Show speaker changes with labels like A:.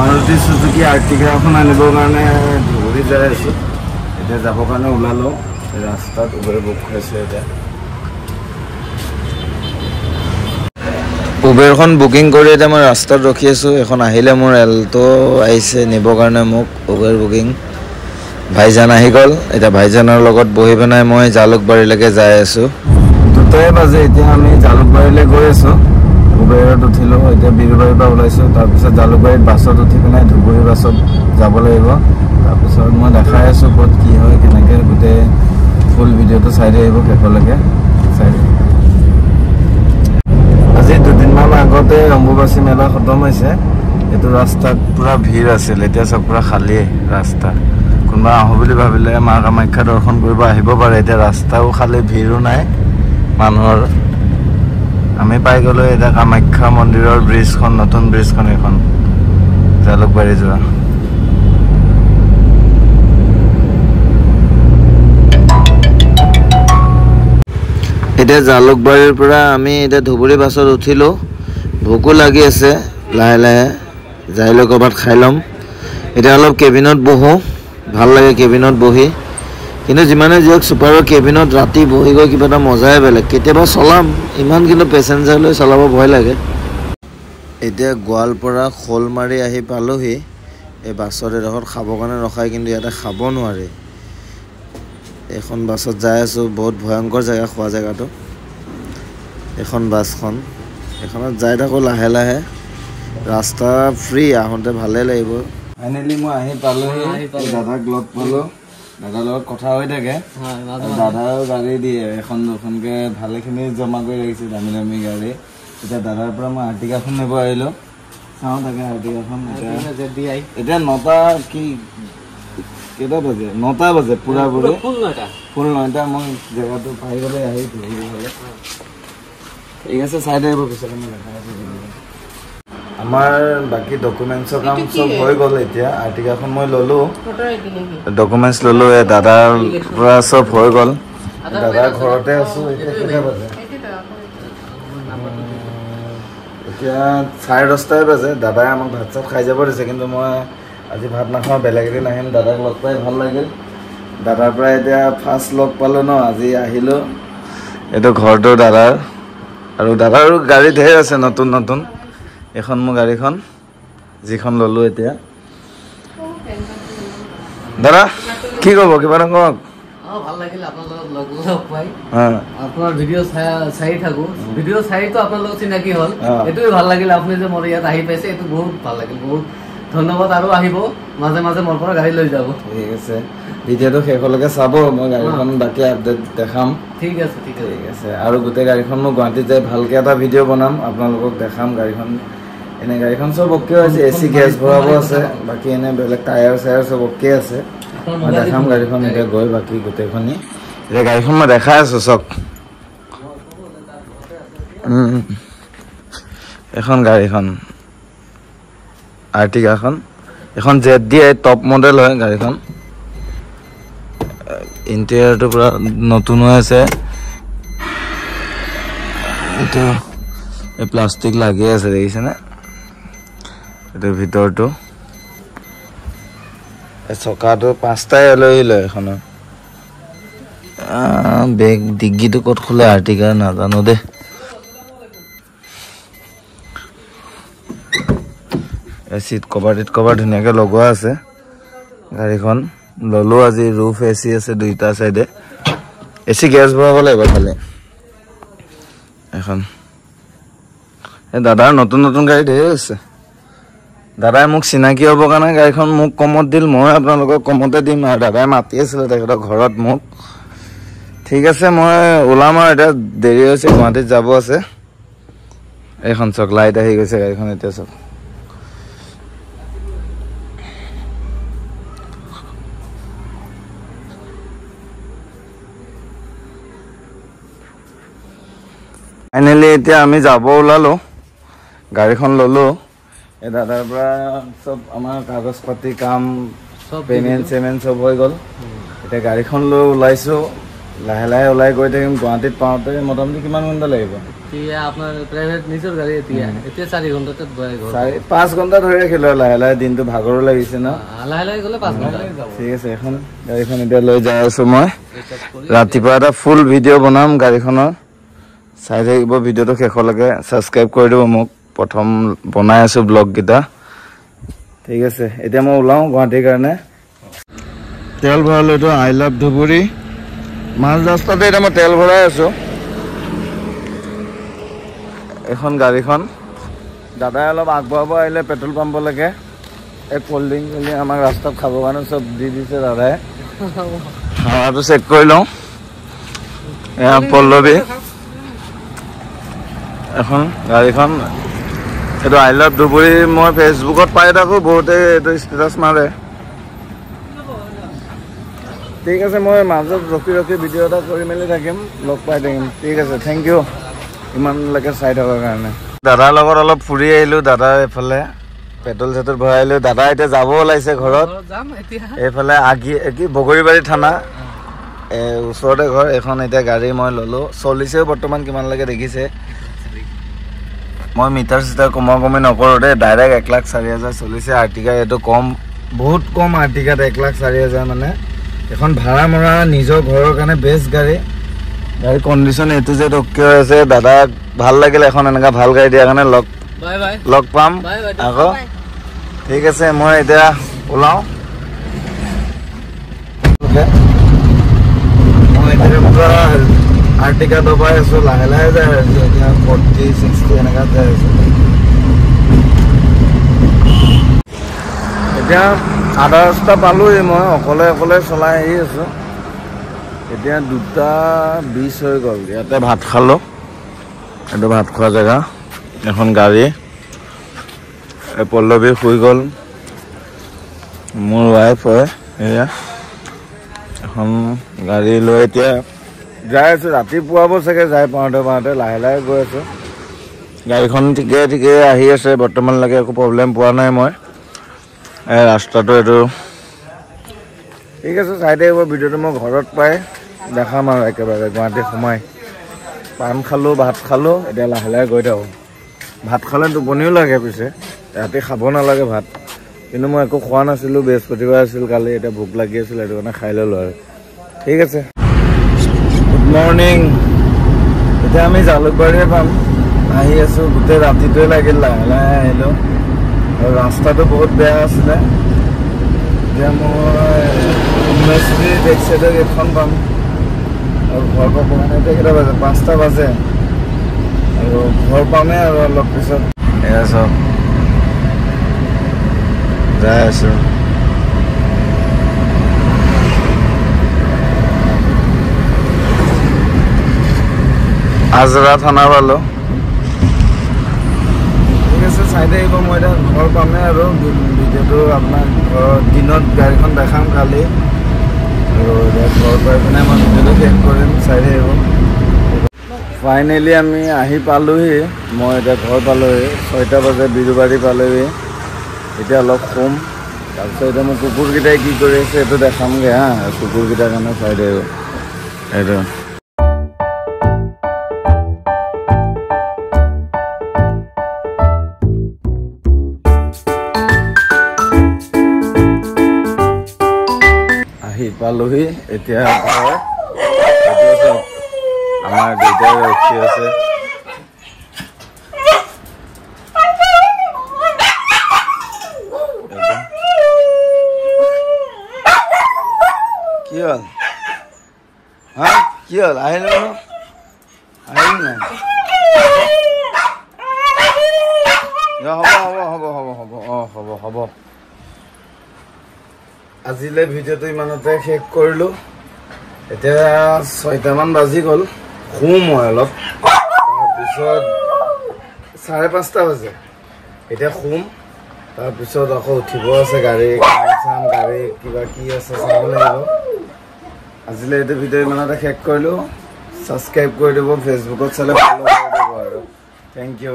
A: Maruti Suzuki Ertiga এখন আনিবৰ কাৰণে ধুবুৰী যাই আছোঁ এতিয়া যাবৰ কাৰণে ওলালোঁ ৰাস্তাত উবেৰ বুক কৰিছোঁ এতিয়া উবেৰখন বুকিং কৰি এতিয়া মই ৰাস্তাত ৰখি আছোঁ এখন আহিলে মোৰ এল্টো আহিছে নিবৰ কাৰণে মোক উবেৰ বুকিং ভাইজান আহি গ'ল এতিয়া ভাইজানৰ লগত বহি পেলাই মই জালুকবাৰীলৈকে যাই আছোঁ 2টাই বাজে এতিয়া আমি জালুকবাৰীলৈ গৈ আছোঁ উবেৰত উঠিলোঁ এতিয়া বিৰুবাৰীৰ পৰা ওলাইছোঁ তাৰপিছত জালুকবাৰীত বাছত উঠি পেলাই ধুবুৰী বাছত যাব লাগিব তাৰপিছত মই দেখাই আছোঁ ক'ত কি হয় কেনেকৈ গোটেই ফুল ভিডিঅ'টো চাই আহিব শেষলৈকে চাই আজি 2 দিনমান আগতে অম্বুবাচী মেলা খতম হৈছে এইটো ৰাস্তাত পুৰা ভিৰ আছিল এতিয়া চব পুৰা খালী ৰাস্তা কোনোবা আহোঁ বুলি ভাবিলে মা কামাখ্যা দৰ্শন কৰিব আহিব পাৰে এতিয়া ৰাস্তাও খালী ভিৰো নাই মানুহৰ আমি পাই গ'লোঁ এতিয়া কামাখ্যা মন্দিৰৰ ব্ৰিজখন নতুন ব্ৰিজখন এখন জালুকবাৰী যোৱা এতিয়া জালুকবাৰীৰ পৰা আমি এতিয়া ধুবুৰী বাছত উঠিলোঁ ভোকো লাগি আছে লাহে লাহে যাই লৈ ক'ৰবাত খাই ল'ম এতিয়া অলপ কেবিনত বহোঁ ভাল লাগে কেবিনত বহি কিন্তু যিমানে যিহওক ছুপাৰৰ কেবিনত ৰাতি বহি গৈ কিবা এটা মজাই বেলেগ কেতিয়াবা চলাম ইমান কিন্তু পেচেঞ্জাৰ লৈ চলাব ভয় লাগে এতিয়া গোৱালপাৰা শ'লমাৰি আহি পালোহি এই বাছত এডোখৰত খাবৰ কাৰণে ৰখাই কিন্তু ইয়াতে খাব নোৱাৰি এখন বাছত যাই আছোঁ বহুত ভয়ংকৰ জেগা খোৱা জেগাটো এখন বাছখন এখনত যাই থাকোঁ লাহে লাহে ৰাস্তা ফ্ৰী আহোঁতে ভালেই লাগিব ফাইনেলি মই আহি পালোহি দাদাক লগ পালোঁ দাদাৰ লগত কথা হৈ থাকে দাদাও গাড়ী দিয়ে এখন দুখনকৈ ভালেখিনি জমা কৰি ৰাখিছে দামী দামী গাড়ী এতিয়া দাদাৰ পৰা মই আৰ্টিকাখন নিব আহিলোঁ চাওঁ তাকে আৰ্টিকাখন এতিয়া 9টা কি কেইটা বাজে 9টা বাজে পুৰা পুৰি ফুল 9টা মই জেগাটো পাই গ'লে আহি ঠিক আছে চাই থাকিব পিছতে মই দেখাই আছোঁ আমাৰ বাকী ডকুমেণ্টছৰ কাম চব হৈ গ'ল এতিয়া আৰ্টিকাখন মই ল'লোঁ ডকুমেণ্টছ ল'লোঁ এই দাদাৰ পৰা চব হৈ গ'ল দাদাৰ ঘৰতে আছোঁ এতিয়া কেইটা বাজে এতিয়া 10:30 বাজে দাদাই আমাক ভাত চাত খাই যাব দিছে কিন্তু মই আজি ভাত নাখাওঁ বেলেগ এদিন আহিম দাদাক লগ পাই ভাল লাগিল দাদাৰ পৰা এতিয়া ফাৰ্ষ্ট লগ পালোঁ ন আজি আহিলোঁ এইটো ঘৰটো দাদাৰ আৰু দাদাৰো গাড়ী ঢেৰ আছে নতুন নতুন এখন মোৰ গাড়ীখন যিখন ল'লোঁ এতিয়া দাদা কি ক'ব কিবা এটা কওক
B: ভাল লাগিল আপোনালোকক লগ পাই আপোনাৰ ভিডিঅ' চাই থাকোঁ ভিডিঅ' চাইতো আপোনালোক চিনাকি হ'ল এইটোৱে ভাল লাগিল আপুনি যে মোৰ ইয়াত আহি পাইছে এইটো বহুত ভাল লাগিল বহুত ধন্যবাদ আৰু আহিব মাজে মাজে মোৰ পৰা গাড়ী লৈ যাব
A: ঠিক আছে ভিডিঅ'টো শেষলৈকে চাব মই গাড়ীখন বাকী আপডেট দেখাম
B: ঠিক আছে ঠিক
A: আছে আৰু গোটেই গাড়ীখন মই গুৱাহাটীত যাই ভালকৈ এটা ভিডিঅ' বনাম আপোনালোকক দেখাম গাড়ীখন এনে গাড়ীখন চব অ'কে আছে এচি গেছ ভৰাব আছে বাকী এনে বেলেগ টায়াৰ চায়াৰ চব অ'কে আছে মই দেখাম গাড়ীখন এতিয়া গৈ বাকী গোটেইখনি এতিয়া গাড়ীখন মই দেখাই আছোঁ চব এখন গাড়ীখন আৰ্টিকাখন এখন ZDI টপ মডেল হয় গাড়ীখন ইণ্টেৰিয়ৰটো পুৰা নতুন হৈ আছে এইটো এই প্লাষ্টিক লাগি আছে দেখিছেনে এইটো ভিতৰটো চকাটো 5টাই লৈ এখনৰ বেগ ডিগ্গিটো ক'ত খোলে আৰ্টিকাৰ নাজানো দেই চিট কভাৰ ধুনীয়াকৈ লগোৱা আছে গাড়ীখন ল'লোঁ আজি ৰুফ এচি আছে 2টা চাইডে এচি গেছ ভৰাব লাগিব খালি এখন এই দাদাৰ নতুন নতুন গাড়ী ঢেৰ আছে দাদাই মোক চিনাকি হ'বৰ কাৰণে গাড়ীখন মোক কমত দিল মই আপোনালোকক কমতে দিম আৰু দাদাই মাতি আছিলে তেখেতৰ ঘৰত মোক ঠিক আছে মই ওলাম আৰু এতিয়া দেৰি হৈছে গুৱাহাটীত যাব আছে এইখন চক লাইট আহি গৈছে গাড়ীখন এতিয়া চক ফাইনেলি এতিয়া আমি যাব ওলালোঁ গাড়ীখন ল'লোঁ এই দাদাৰ পৰা চব আমাৰ কাগজ পাতি কাম পেমেণ্ট চেমেণ্ট চব হৈ গ'ল এতিয়া গাড়ীখন লৈ ওলাইছোঁ লাহে লাহে ওলাই গৈ থাকিম গুৱাহাটীত পাওঁতে মোটামুটি কিমান ঘণ্টা লাগিব
B: এতিয়া আপোনাৰ প্ৰাইভেট নিজৰ গাড়ী এতিয়া 4 ঘণ্টাতে গৈ ঘৰ
A: 5 ঘণ্টা ধৰি ৰাখিলো লাহে লাহে দিনটো ভাগৰো লাগিছে ন
B: লাহে লাহে গ'লে 5 ঘণ্টা
A: ঠিক আছে এখন গাড়ীখন এতিয়া লৈ যাই আছো মই ৰাতিপুৱা এটা ফুল ভিডিঅ' বনাম গাড়ীখনৰ চাই থাকিব ভিডিঅ'টো শেষলৈকে ছাবস্ক্ৰাইব কৰি দিব মোক প্ৰথম বনাই আছো ব্লগকেইটা ঠিক আছে এতিয়া মই ওলাওঁ গুৱাহাটীৰ কাৰণে তেল ভৰালো এইটো আই লাভ ধুবুৰী মাজ ৰাস্তাতে এতিয়া মই তেল ভৰাই আছো এখন গাড়ীখন দাদাই অলপ আগবঢ়াব আহিলে পেট্ৰল পাম্পলৈকে এই কল্ড ড্ৰিংক আমাক ৰাস্তাত খাবৰ কাৰণে চব দি দিছে দাদাই হাৱাটো চেক কৰি লওঁ এয়া পল্লৱী এখন গাড়ীখন এইটো আই লাভ ধুবুৰী মই ফেচবুকত পাই থাকোঁ বহুতে এইটো ষ্টেটাছ মাৰে ঠিক আছে মই মাজত ৰখি ৰখি ভিডিঅ' এটা কৰি মেলি থাকিম লগ পাই থাকিম ঠিক আছে থেংক ইউ ইমানলৈকে চাই থকাৰ কাৰণে দাদাৰ লগত অলপ ফুৰি আহিলোঁ দাদাৰ এইফালে পেট্ৰল চেট্ৰল ভৰাই আহিলোঁ দাদা এতিয়া যাব ওলাইছে ঘৰত এইফালে কি বগৰীবাৰী থানা ওচৰতে ঘৰ এখন এতিয়া গাড়ী মই ল'লোঁ চলিছেও বৰ্তমান কিমানলৈকে দেখিছে মই মিটাৰ চিটাৰ কমি নকৰোঁ দেই ডাইৰেক্ট 1,04,000 চলিছে আৰ্টিকা এইটো কম বহুত কম আৰ্টিকাত 1,04,000 মানে এখন ভাড়া মৰা নিজৰ ঘৰৰ কাৰণে বেষ্ট গাড়ী কণ্ডিশ্যন এইটো যে অ'কে হৈ আছে দাদাক ভাল লাগিল এখন এনেকুৱা ভাল গাড়ী দিয়াৰ কাৰণে লগ পাম আকৌ ঠিক আছে মই এতিয়া ওলাওঁ মই এতিয়া পুৰা আৰ্টিকা দবাই আছোঁ লাহে লাহে যাই আছোঁ এতিয়া 40-60 এনেকুৱা যাই আছোঁ এতিয়া আধা ৰাস্তা পালোঁহি মই অকলে চলাই আহি আছোঁ এতিয়া 2:20 হৈ গ'ল ইয়াতে ভাত খালোঁ এইটো ভাত খোৱা জেগা এখন গাড়ী এই পল্লৱী শুই গ'ল মোৰ ৱাইফ হয় এয়া এখন গাড়ী লৈ এতিয়া যাই আছোঁ ৰাতি পুৱাব চাগে যাই পাওঁতে লাহে লাহে গৈ আছোঁ গাড়ীখন ঠিকে আহি আছে বৰ্তমানলৈকে একো প্ৰব্লেম পোৱা নাই মই এই ৰাস্তাটো এইটো ঠিক আছে চাই থাকিব ভিডিঅ'টো মই ঘৰত পাই দেখাম আৰু একেবাৰে গুৱাহাটী সোমাই পান খালোঁ ভাত খালোঁ এতিয়া লাহে লাহে গৈ থাকোঁ ভাত খালে টোপনিও লাগে পিছে ৰাতি খাব নালাগে ভাত কিন্তু মই একো খোৱা নাছিলোঁ বৃহস্পতিবাৰ আছিল কালি এতিয়া ভোক লাগি আছিল সেইটো কাৰণে খাই ল'লোঁ আৰু ঠিক আছে গুড মৰ্ণিং এতিয়া আমি জালুকবাৰীয়ে পাম আহি আছোঁ গোটেই ৰাতিটোৱে লাগিল লাহে লাহে আহিলোঁ আৰু ৰাস্তাটো বহুত বেয়া আছিলে এতিয়া মই 19 বেক চাইডৰ গেটখন পাম আৰু ঘৰ পৰা পোৱা এতিয়া কেইটা বাজে 5টা বাজে আৰু ঘৰ পামেই আৰু অলপ পিছত এয়া চব যাই আছোঁ আজৰা থানা পালোঁ ঠিক আছে চাইডে আহিব মই এতিয়া ঘৰ পামেই আৰু ভিডিঅ'টো আপোনাৰ ঘৰত দিনত গাড়ীখন দেখাম কালি আৰু এতিয়া ঘৰ পাই পিনে মই ভিডিঅ'টো শেষ কৰিম চাইডে আহিব ফাইনেলি আমি আহি পালোঁহি মই এতিয়া ঘৰ পালোঁহি 6টা বাজে বিৰুবাৰী পালোঁহি এতিয়া অলপ শুম তাৰপিছত এতিয়া মোৰ কুকুৰকেইটাই কি কৰি আছে এইটো দেখামগৈ হা কুকুৰকেইটাৰ কাৰণে চাইডে আহিব এইটো পালোহি এতিয়া আমাৰ দেউতাই ৰখি আছে কি হ'ল হা কি হ'ল আহিল নাই হ'ব আজিলৈ ভিডিঅ'টো ইমানতে শেষ কৰিলোঁ এতিয়া 6টামান বাজি গ'ল শুওঁ মই অলপ তাৰপিছত 5:30 বাজে এতিয়া শুম তাৰপিছত আকৌ উঠিব আছে গাড়ী চাম গাড়ী কিবা কি আছে চাব লাগিব আজিলৈ এইটো ভিডিঅ' ইমানতে শেষ কৰিলোঁ ছাবস্ক্ৰাইব কৰি দিব ফেচবুকত চালে ফ'ল' কৰি দিব আৰু থেংক ইউ